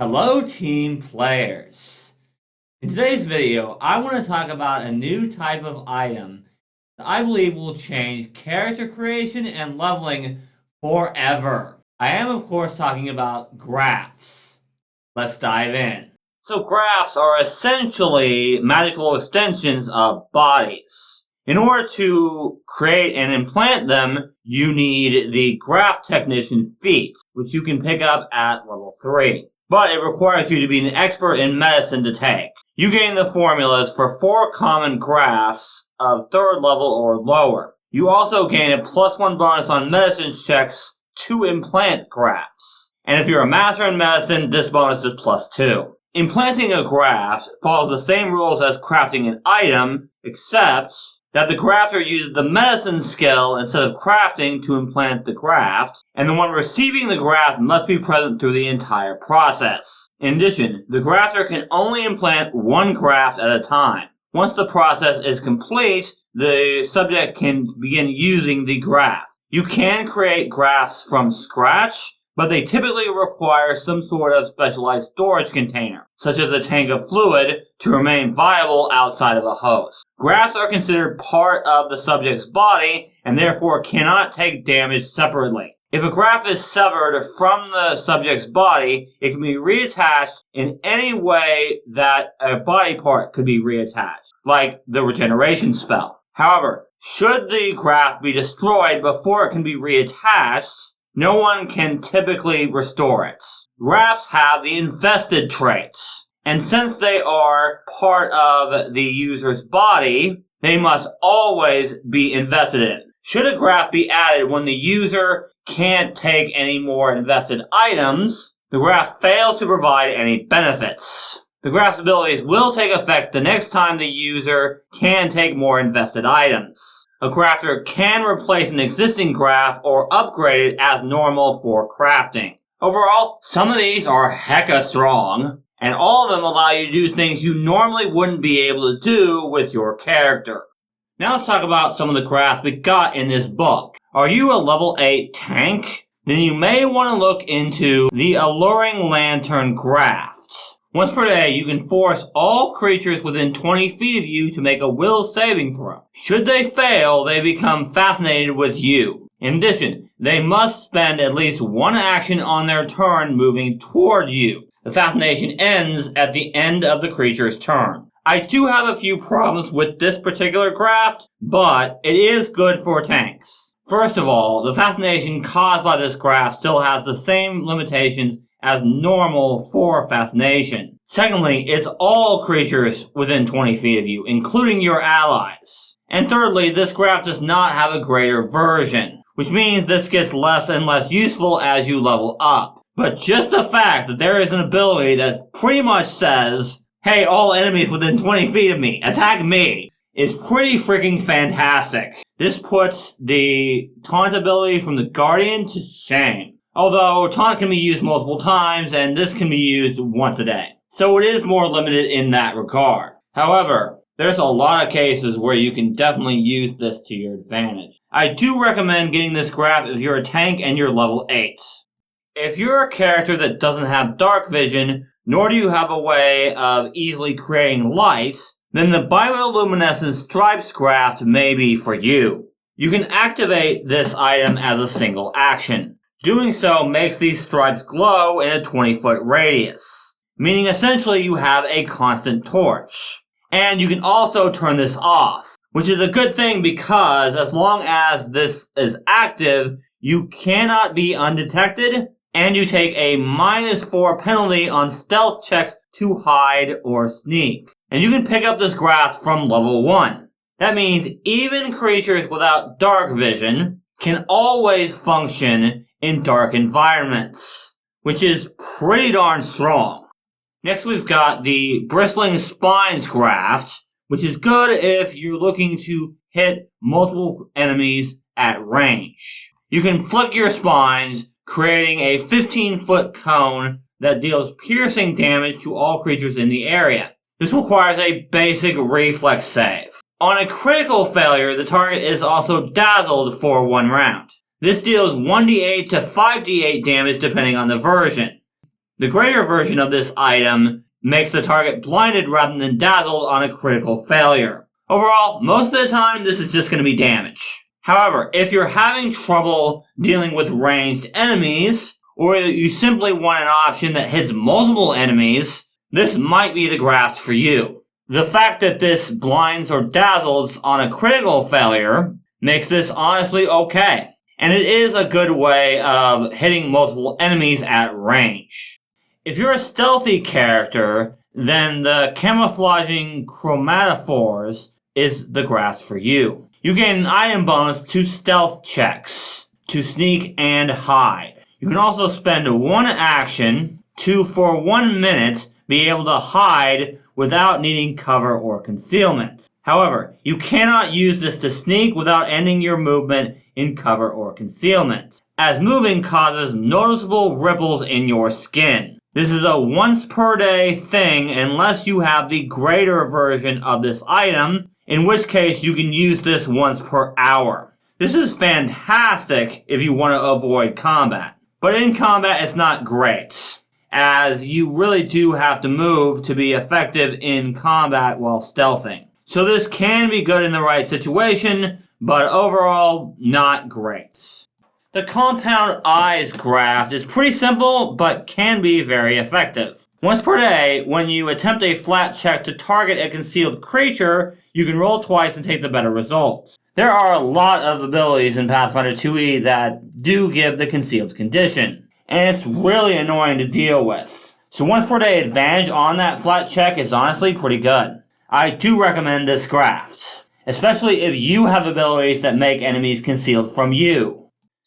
Hello team players. In today's video, I want to talk about a new type of item that I believe will change character creation and leveling forever. I am of course talking about grafts. Let's dive in. So grafts are essentially magical extensions of bodies. In order to create and implant them, you need the Graft Technician feat, which you can pick up at level 3. But it requires you to be an expert in medicine to take. You gain the formulas for 4 common grafts of 3rd level or lower. You also gain a +1 bonus on medicine checks to implant grafts. And if you're a master in medicine, this bonus is +2. Implanting a graft follows the same rules as crafting an item, except that the grafter uses the medicine skill instead of crafting to implant the graft, and the one receiving the graft must be present through the entire process. In addition, the grafter can only implant 1 graft at a time. Once the process is complete, the subject can begin using the graft. You can create grafts from scratch, but they typically require some sort of specialized storage container, such as a tank of fluid, to remain viable outside of a host. Grafts are considered part of the subject's body, and therefore cannot take damage separately. If a graft is severed from the subject's body, it can be reattached in any way that a body part could be reattached, like the regeneration spell. However, should the graft be destroyed before it can be reattached, no one can typically restore it. Grafts have the infested traits, and since they are part of the user's body, they must always be invested in. Should a graft be added when the user can't take any more invested items, the graft fails to provide any benefits. The graft's abilities will take effect the next time the user can take more invested items. A grafter can replace an existing graft or upgrade it as normal for crafting. Overall, some of these are hecka strong, and all of them allow you to do things you normally wouldn't be able to do with your character. Now let's talk about some of the grafts we got in this book. Are you a level 8 tank? Then you may want to look into the Alluring Lantern graft. Once per day, you can force all creatures within 20 feet of you to make a will saving throw. Should they fail, they become fascinated with you. In addition, they must spend at least 1 action on their turn moving toward you. The fascination ends at the end of the creature's turn. I do have a few problems with this particular graft, but it is good for tanks. First of all, the fascination caused by this graft still has the same limitations as normal for fascination. Secondly, it's all creatures within 20 feet of you, including your allies. And thirdly, this graft does not have a greater version, which means this gets less and less useful as you level up. But just the fact that there is an ability that pretty much says, hey, all enemies within 20 feet of me, attack me, is pretty freaking fantastic. This puts the taunt ability from the Guardian to shame. Although taunt can be used multiple times, and this can be used once a day. So it is more limited in that regard. However, there's a lot of cases where you can definitely use this to your advantage. I do recommend getting this graft if you're a tank and you're level 8. If you're a character that doesn't have dark vision, nor do you have a way of easily creating light, then the Bioluminescent Stripes graft may be for you. You can activate this item as a single action. Doing so makes these stripes glow in a 20-foot radius, meaning essentially you have a constant torch. And you can also turn this off, which is a good thing because as long as this is active, you cannot be undetected, and you take a -4 penalty on stealth checks to hide or sneak. And you can pick up this graft from level 1. That means even creatures without dark vision can always function in dark environments, which is pretty darn strong. Next we've got the Bristling Spines graft, which is good if you're looking to hit multiple enemies at range. You can flick your spines, creating a 15-foot cone that deals piercing damage to all creatures in the area. This requires a basic reflex save. On a critical failure, the target is also dazzled for 1 round. This deals 1d8 to 5d8 damage depending on the version. The greater version of this item makes the target blinded rather than dazzled on a critical failure. Overall, most of the time this is just going to be damage. However, if you're having trouble dealing with ranged enemies, or you simply want an option that hits multiple enemies, this might be the Grafts for you. The fact that this blinds or dazzles on a critical failure makes this honestly okay, and it is a good way of hitting multiple enemies at range. If you're a stealthy character, then the Camouflaging Chromatophores is the Grafts for you. You gain an item bonus to stealth checks, to sneak and hide. You can also spend one action to, for 1 minute, be able to hide without needing cover or concealment. However, you cannot use this to sneak without ending your movement in cover or concealment, as moving causes noticeable ripples in your skin. This is a once per day thing unless you have the greater version of this item, in which case you can use this once per hour. This is fantastic if you want to avoid combat, but in combat it's not great, as you really do have to move to be effective in combat while stealthing. So this can be good in the right situation, but overall not great. The Compound Eyes Graft is pretty simple, but can be very effective. Once per day, when you attempt a flat check to target a concealed creature, you can roll twice and take the better results. There are a lot of abilities in Pathfinder 2e that do give the concealed condition, and it's really annoying to deal with. So once per day advantage on that flat check is honestly pretty good. I do recommend this Graft, especially if you have abilities that make enemies concealed from you.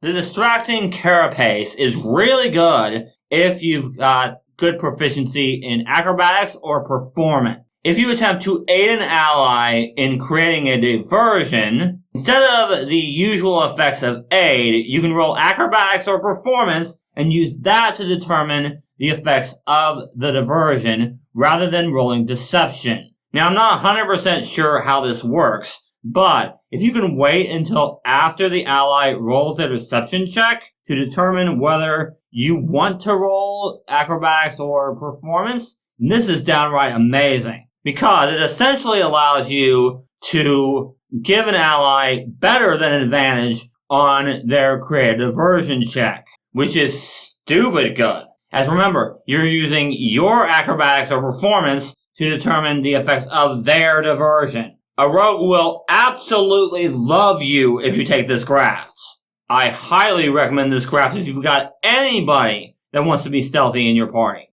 The Distracting Carapace is really good if you've got good proficiency in acrobatics or performance. If you attempt to aid an ally in creating a diversion, instead of the usual effects of aid, you can roll acrobatics or performance and use that to determine the effects of the diversion rather than rolling deception. Now, I'm not 100% sure how this works, but if you can wait until after the ally rolls their deception check to determine whether you want to roll acrobatics or performance, this is downright amazing, because it essentially allows you to give an ally better than advantage on their creative diversion check, which is stupid good. As remember, you're using your acrobatics or performance to determine the effects of their diversion. A rogue will absolutely love you if you take this Graft. I highly recommend this Graft if you've got anybody that wants to be stealthy in your party.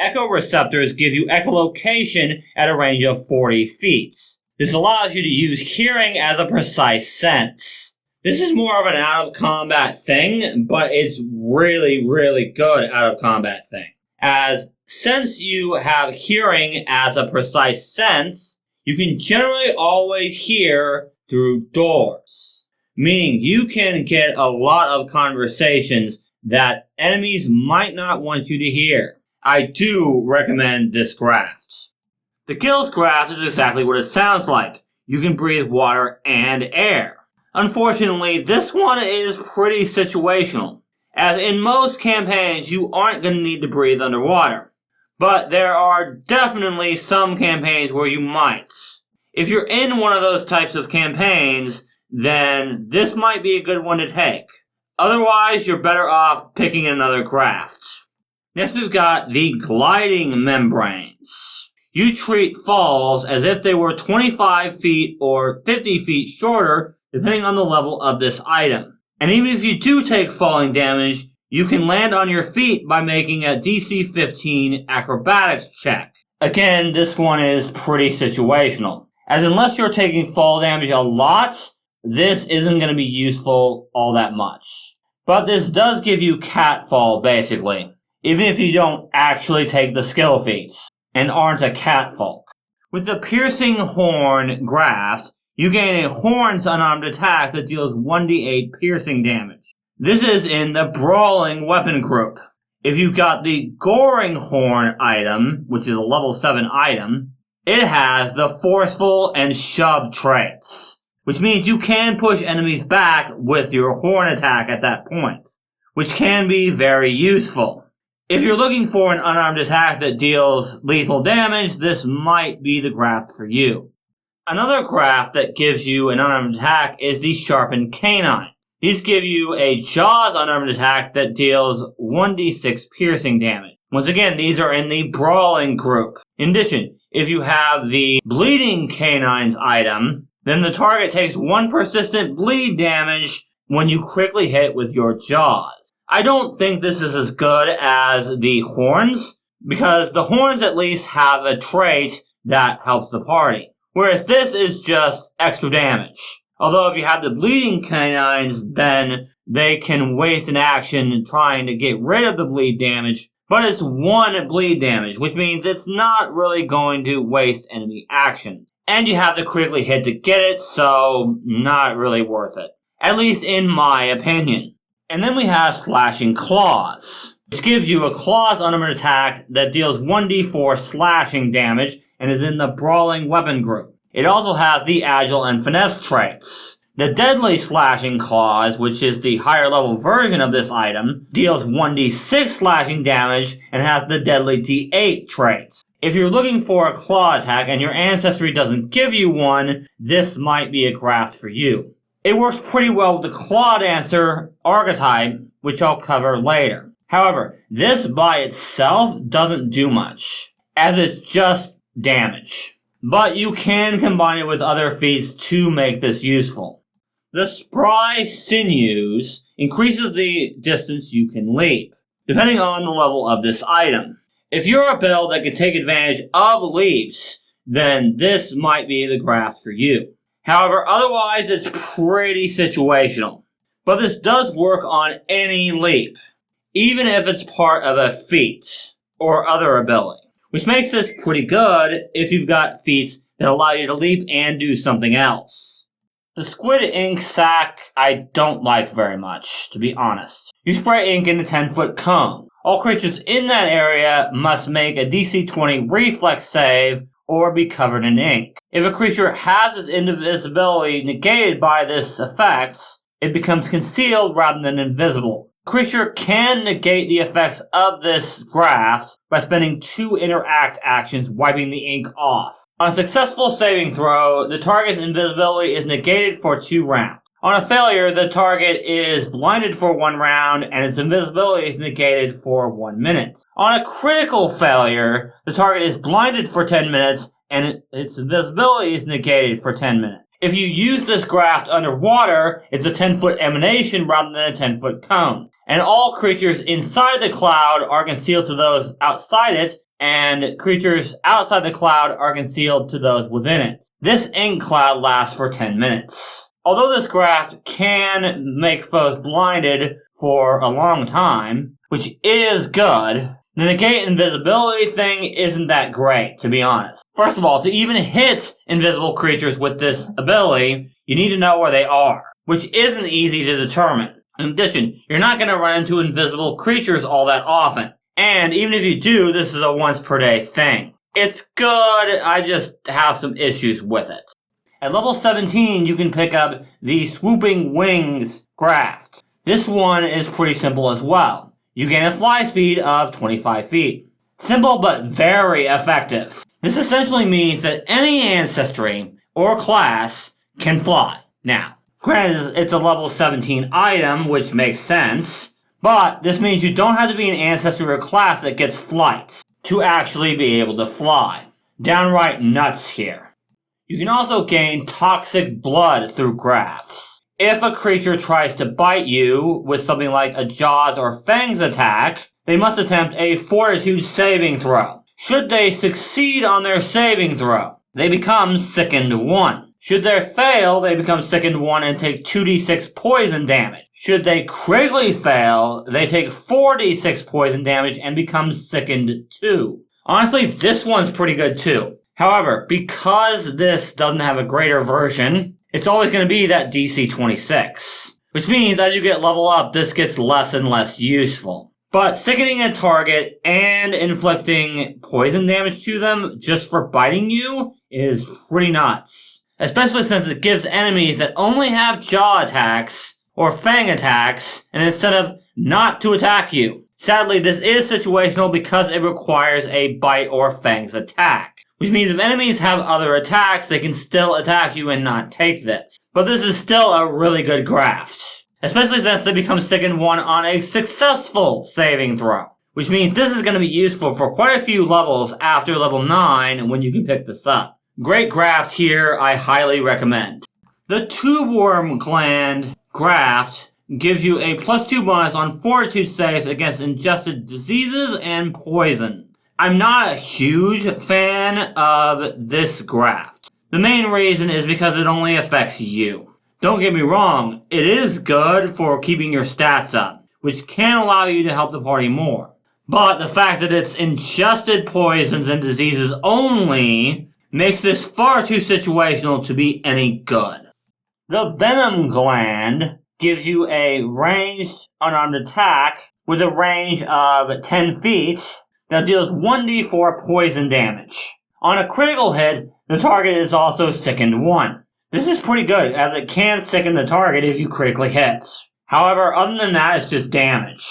Echo Receptors give you echolocation at a range of 40 feet. This allows you to use hearing as a precise sense. This is more of an out-of-combat thing, but it's really, really good out-of-combat thing. As since you have hearing as a precise sense, you can generally always hear through doors, meaning you can get a lot of conversations that enemies might not want you to hear. I do recommend this Graft. The Gills Graft is exactly what it sounds like. You can breathe water and air. Unfortunately, this one is pretty situational, as in most campaigns you aren't going to need to breathe underwater. But there are definitely some campaigns where you might. If you're in one of those types of campaigns, then this might be a good one to take. Otherwise, you're better off picking another Graft. Next, we've got the Gliding Membranes. You treat falls as if they were 25 feet or 50 feet shorter, depending on the level of this item. And even if you do take falling damage, you can land on your feet by making a DC 15 acrobatics check. Again, this one is pretty situational, as unless you're taking fall damage a lot, this isn't going to be useful all that much. But this does give you catfall, basically, even if you don't actually take the skill feats and aren't a catfolk. With the Piercing Horn Graft, you gain a Horns unarmed attack that deals 1d8 piercing damage. This is in the Brawling Weapon group. If you've got the Goring Horn item, which is a level 7 item, it has the Forceful and Shove traits, which means you can push enemies back with your horn attack at that point, which can be very useful. If you're looking for an unarmed attack that deals lethal damage, this might be the graft for you. Another graft that gives you an unarmed attack is the Sharpened Canine. These give you a Jaws unarmed attack that deals 1d6 piercing damage. Once again, these are in the Brawling group. In addition, if you have the Bleeding Canines item, then the target takes 1 persistent bleed damage when you quickly hit with your Jaws. I don't think this is as good as the Horns, because the Horns at least have a trait that helps the party, whereas this is just extra damage. Although if you have the Bleeding Canines, then they can waste an action trying to get rid of the bleed damage, but it's 1 bleed damage, which means it's not really going to waste enemy action. And you have to critically hit to get it, so not really worth it. At least in my opinion. And then we have Slashing Claws, which gives you a Claws unarmed attack that deals 1d4 slashing damage and is in the Brawling weapon group. It also has the Agile and Finesse traits. The Deadly Slashing Claws, which is the higher level version of this item, deals 1d6 slashing damage and has the Deadly D8 traits. If you're looking for a claw attack and your ancestry doesn't give you one, this might be a graft for you. It works pretty well with the Claw Dancer archetype, which I'll cover later. However, this by itself doesn't do much, as it's just damage. But you can combine it with other feats to make this useful. The Spry Sinews increases the distance you can leap, depending on the level of this item. If you're a build that can take advantage of leaps, then this might be the graft for you. However, otherwise it's pretty situational. But this does work on any leap, even if it's part of a feat or other ability, which makes this pretty good if you've got feats that allow you to leap and do something else. The Squid Ink Sack I don't like very much, to be honest. You spray ink in a 10-foot cone. All creatures in that area must make a DC 20 reflex save or be covered in ink. If a creature has its invisibility negated by this effect, it becomes concealed rather than invisible. A creature can negate the effects of this graft by spending 2 interact actions wiping the ink off. On a successful saving throw, the target's invisibility is negated for 2 rounds. On a failure, the target is blinded for 1 round and its invisibility is negated for 1 minute. On a critical failure, the target is blinded for 10 minutes and its invisibility is negated for 10 minutes. If you use this graft underwater, it's a 10-foot emanation rather than a 10-foot cone. And all creatures inside the cloud are concealed to those outside it, and creatures outside the cloud are concealed to those within it. This ink cloud lasts for 10 minutes. Although this graft can make foes blinded for a long time, which is good, the negate invisibility thing isn't that great, to be honest. First of all, to even hit invisible creatures with this ability, you need to know where they are, which isn't easy to determine. In addition, you're not going to run into invisible creatures all that often. And even if you do, this is a once per day thing. It's good, I just have some issues with it. At level 17, you can pick up the Swooping Wings Grafts. This one is pretty simple as well. You gain a fly speed of 25 feet. Simple but very effective. This essentially means that any ancestry or class can fly. Now, granted, it's a level 17 item, which makes sense, but this means you don't have to be an ancestry or class that gets flight to actually be able to fly. Downright nuts here. You can also gain toxic blood through grafts. If a creature tries to bite you with something like a Jaws or Fangs attack, they must attempt a Fortitude saving throw. Should they succeed on their saving throw, they become Sickened 1. Should they fail, they become Sickened 1 and take 2d6 poison damage. Should they critically fail, they take 4d6 poison damage and become Sickened 2. Honestly, this one's pretty good too. However, because this doesn't have a greater version, it's always going to be that DC 26. Which means as you get level up, this gets less and less useful. But sickening a target and inflicting poison damage to them just for biting you is pretty nuts. Especially since it gives enemies that only have jaw attacks or fang attacks an incentive not to attack you. Sadly, this is situational because it requires a bite or fangs attack, which means if enemies have other attacks, they can still attack you and not take this. But this is still a really good graft, especially since they become sickened 1 on a successful saving throw, which means this is going to be useful for quite a few levels after level 9 when you can pick this up. Great graft here, I highly recommend. The Tubeworm Gland graft gives you a +2 bonus on fortitude saves against ingested diseases and poison. I'm not a huge fan of this graft. The main reason is because it only affects you. Don't get me wrong, it is good for keeping your stats up, which can allow you to help the party more. But the fact that it's ingested poisons and diseases only makes this far too situational to be any good. The Venom Gland gives you a ranged unarmed attack with a range of 10 feet that deals 1d4 poison damage. On a critical hit, the target is also sickened 1. This is pretty good, as it can sicken the target if you critically hit. However, other than that, it's just damage.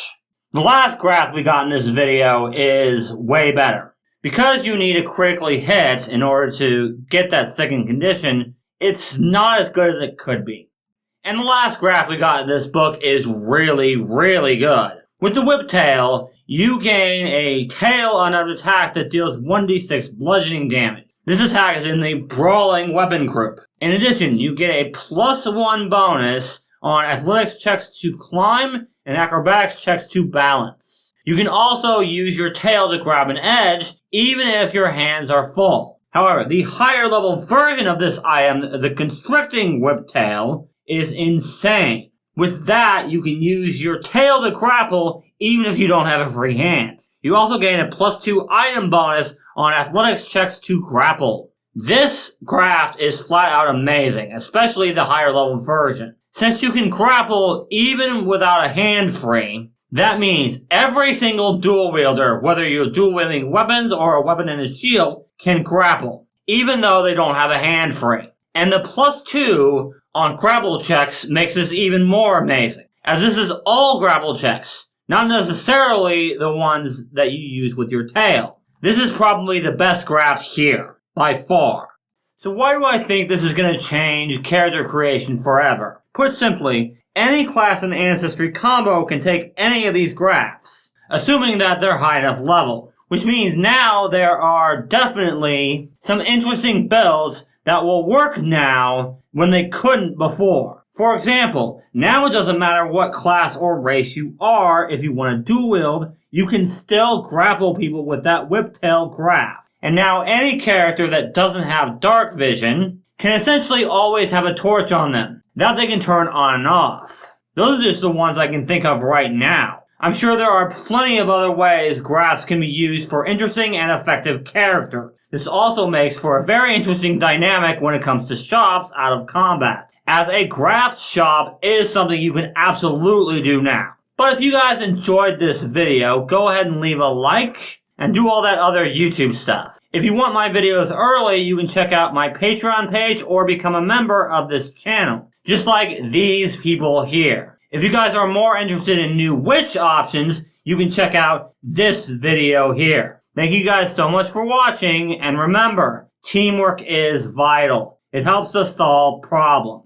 The last graft we got in this video is way better. Because you need to critically hit in order to get that sickened condition, it's not as good as it could be. And the last graft we got in this book is really, really good. With the Whip Tail, you gain a tail unarmed attack that deals 1d6 bludgeoning damage. This attack is in the Brawling Weapon group. In addition, you get a +1 bonus on athletics checks to climb and acrobatics checks to balance. You can also use your tail to grab an edge, even if your hands are full. However, the higher level version of this item, the Constricting Whip Tail, is insane. With that, you can use your tail to grapple even if you don't have a free hand. You also gain a +2 item bonus on athletics checks to grapple. This graft is flat out amazing, especially the higher level version. Since you can grapple even without a hand free, that means every single dual wielder, whether you're dual wielding weapons or a weapon and a shield, can grapple, even though they don't have a hand free. And the +2 on grapple checks makes this even more amazing, as this is all grapple checks, not necessarily the ones that you use with your tail. This is probably the best graft here, by far. So why do I think this is going to change character creation forever? Put simply, any class and ancestry combo can take any of these grafts, assuming that they're high enough level, which means now there are definitely some interesting builds that will work now when they couldn't before. For example, now it doesn't matter what class or race you are, if you want to dual wield, you can still grapple people with that whiptail graft. And now any character that doesn't have dark vision can essentially always have a torch on them that they can turn on and off. Those are just the ones I can think of right now. I'm sure there are plenty of other ways grafts can be used for interesting and effective character. This also makes for a very interesting dynamic when it comes to shops out of combat, as a graft shop is something you can absolutely do now. But if you guys enjoyed this video, go ahead and leave a like and do all that other YouTube stuff. If you want my videos early, you can check out my Patreon page or become a member of this channel, just like these people here. If you guys are more interested in new witch options, you can check out this video here. Thank you guys so much for watching, and remember, teamwork is vital. It helps us solve problems.